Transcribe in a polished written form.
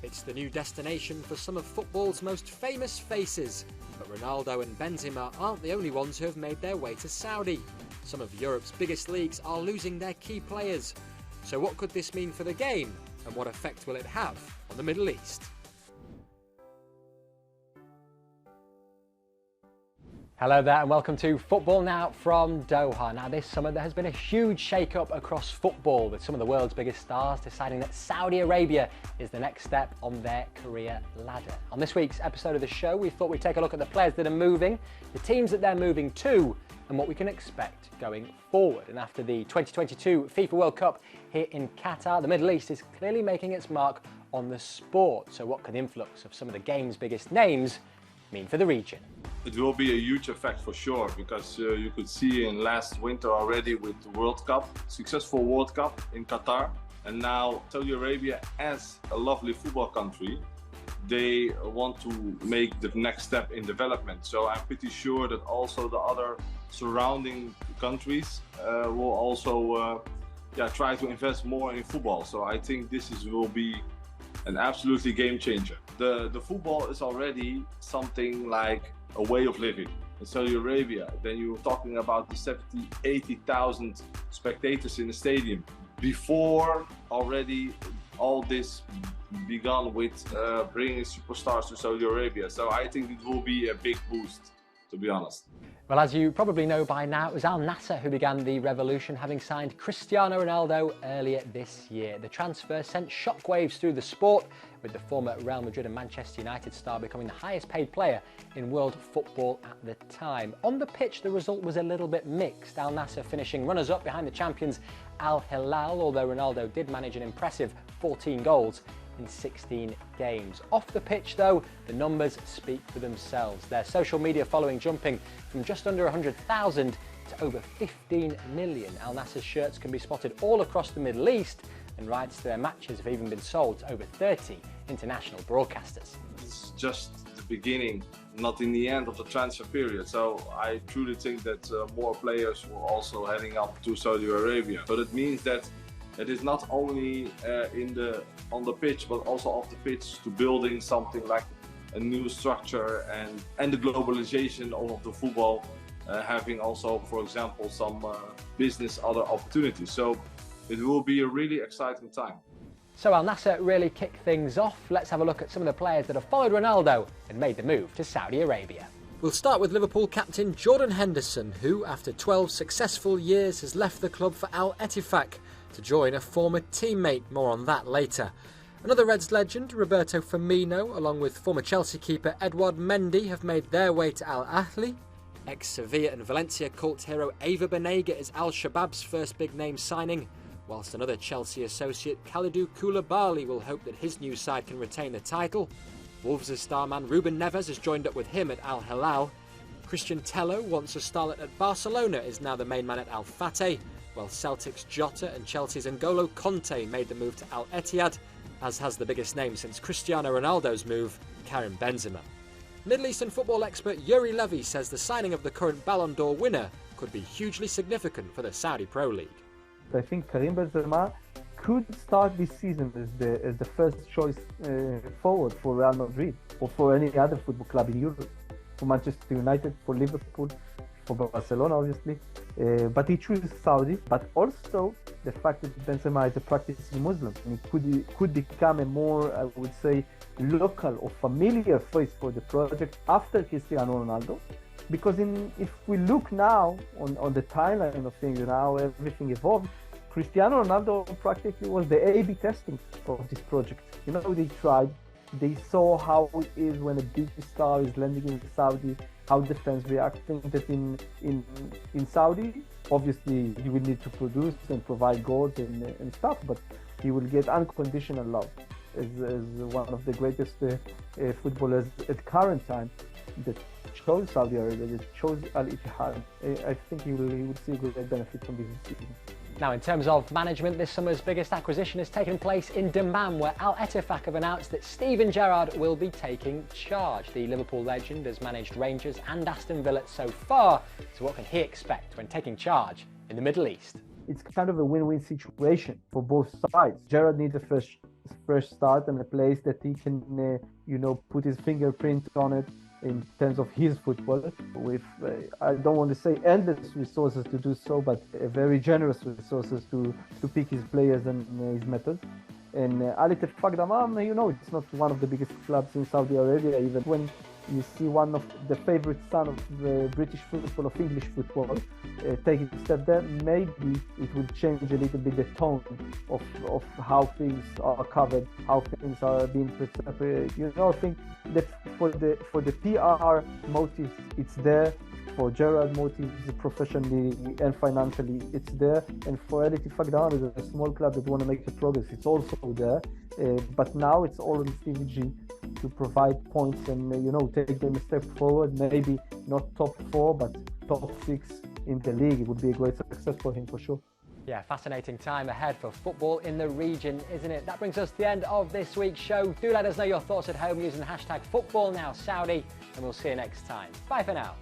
It's the new destination for some of football's most famous faces. But Ronaldo and Benzema aren't the only ones who have made their way to Saudi. Some of Europe's biggest leagues are losing their key players. So what could this mean for the game, and what effect will it have on the Middle East? Hello there and welcome to Football Now from Doha. Now this summer there has been a huge shake-up across football, with some of the world's biggest stars deciding that Saudi Arabia is the next step on their career ladder. On this week's episode of the show, we thought we'd take a look at the players that are moving, the teams that they're moving to, and what we can expect going forward. And after the 2022 FIFA World Cup here in Qatar, the Middle East is clearly making its mark on the sport. So what can the influx of some of the game's biggest names mean for the region? It will be a huge effect for sure, because you could see in last winter already with the World Cup, successful World Cup in Qatar, and now Saudi Arabia, as a lovely football country, they want to make the next step in development. So I'm pretty sure that also the other surrounding countries will also try to invest more in football. So I think this will be an absolutely game changer. The football is already something like a way of living in Saudi Arabia. Then you're talking about the 70, 80,000 spectators in the stadium. Before already all this began with bringing superstars to Saudi Arabia. So I think it will be a big boost, to be honest. Well, as you probably know by now, it was Al Nassr who began the revolution, having signed Cristiano Ronaldo earlier this year. The transfer sent shockwaves through the sport, with the former Real Madrid and Manchester United star becoming the highest paid player in world football at the time. On the pitch, the result was a little bit mixed, Al Nassr finishing runners-up behind the champions Al Hilal, although Ronaldo did manage an impressive 14 goals in 16 games. Off the pitch though, the numbers speak for themselves. Their social media following jumping from just under 100,000 to over 15 million. Al Nassr's shirts can be spotted all across the Middle East, and rights to their matches have even been sold to over 30 international broadcasters. It's just the beginning, not in the end of the transfer period. So I truly think that more players will also heading up to Saudi Arabia. So that means that it is not only on the pitch, but also off the pitch, to building something like a new structure and the globalization of the football, having also, for example, some business other opportunities. So it will be a really exciting time. So Al Nassr really kicked things off. Let's have a look at some of the players that have followed Ronaldo and made the move to Saudi Arabia. We'll start with Liverpool captain Jordan Henderson, who, after 12 successful years, has left the club for Al Ettifaq to join a former teammate. More on that later. Another Reds legend, Roberto Firmino, along with former Chelsea keeper Edouard Mendy, have made their way to Al Ahly. Ex-Sevilla and Valencia cult hero Ava Banega is Al Shabab's first big-name signing, whilst another Chelsea associate, Kalidou Koulibaly, will hope that his new side can retain the title. Wolves' starman Ruben Neves has joined up with him at Al Hilal. Christian Tello, once a starlet at Barcelona, is now the main man at Al Fateh, while Celtic's Jota and Chelsea's N'Golo Conte made the move to Al Ittihad, as has the biggest name since Cristiano Ronaldo's move, Karim Benzema. Middle Eastern football expert Yuri Levy says the signing of the current Ballon d'Or winner could be hugely significant for the Saudi Pro League. I think Karim Benzema could start this season as the first choice forward for Real Madrid or for any other football club in Europe, for Manchester United, for Liverpool, for Barcelona obviously, but he chose Saudi. But also the fact that Benzema is a practicing Muslim, and he could become a more, I would say, local or familiar face for the project after Cristiano Ronaldo. Because if we look now on the timeline of things and how everything evolved, Cristiano Ronaldo practically was the A/B testing of this project. You know, they tried, they saw how it is when a big star is landing in Saudi, how the fans react. I think that in Saudi, obviously you will need to produce and provide goals and stuff, but you will get unconditional love as one of the greatest footballers at current time that chose Saudi Arabia, that chose Al Ittihad. I think he will see a great benefit from this season. Now, in terms of management, this summer's biggest acquisition has taken place in Dammam, where Al Ettifaq have announced that Steven Gerrard will be taking charge. The Liverpool legend has managed Rangers and Aston Villa so far, so what can he expect when taking charge in the Middle East? it's kind of a win-win situation for both sides. Gerrard needs a fresh start and a place that he can, put his fingerprint on it in terms of his football, with I don't want to say endless resources to do so, but very generous resources to pick his players and his methods. And Al Ittefaq Dammam, it's not one of the biggest clubs in Saudi Arabia. Even when you see one of the favorite son of the British football, of English football, taking a step there, maybe it will change a little bit the tone of how things are covered, how things are being presented. I think that for the PR motives, it's there. For Gerrard motives, professionally and financially, it's there. And for Al Ittefaq Dammam, is a small club that want to make a progress, it's also there. But now it's all on Stevie G to provide points and take them a step forward. Maybe not top 4, but top 6 in the league. It would be a great success for him for sure. Yeah, fascinating time ahead for football in the region, isn't it? That brings us to the end of this week's show. Do let us know your thoughts at home using the hashtag FootballNowSaudi, and we'll see you next time. Bye for now.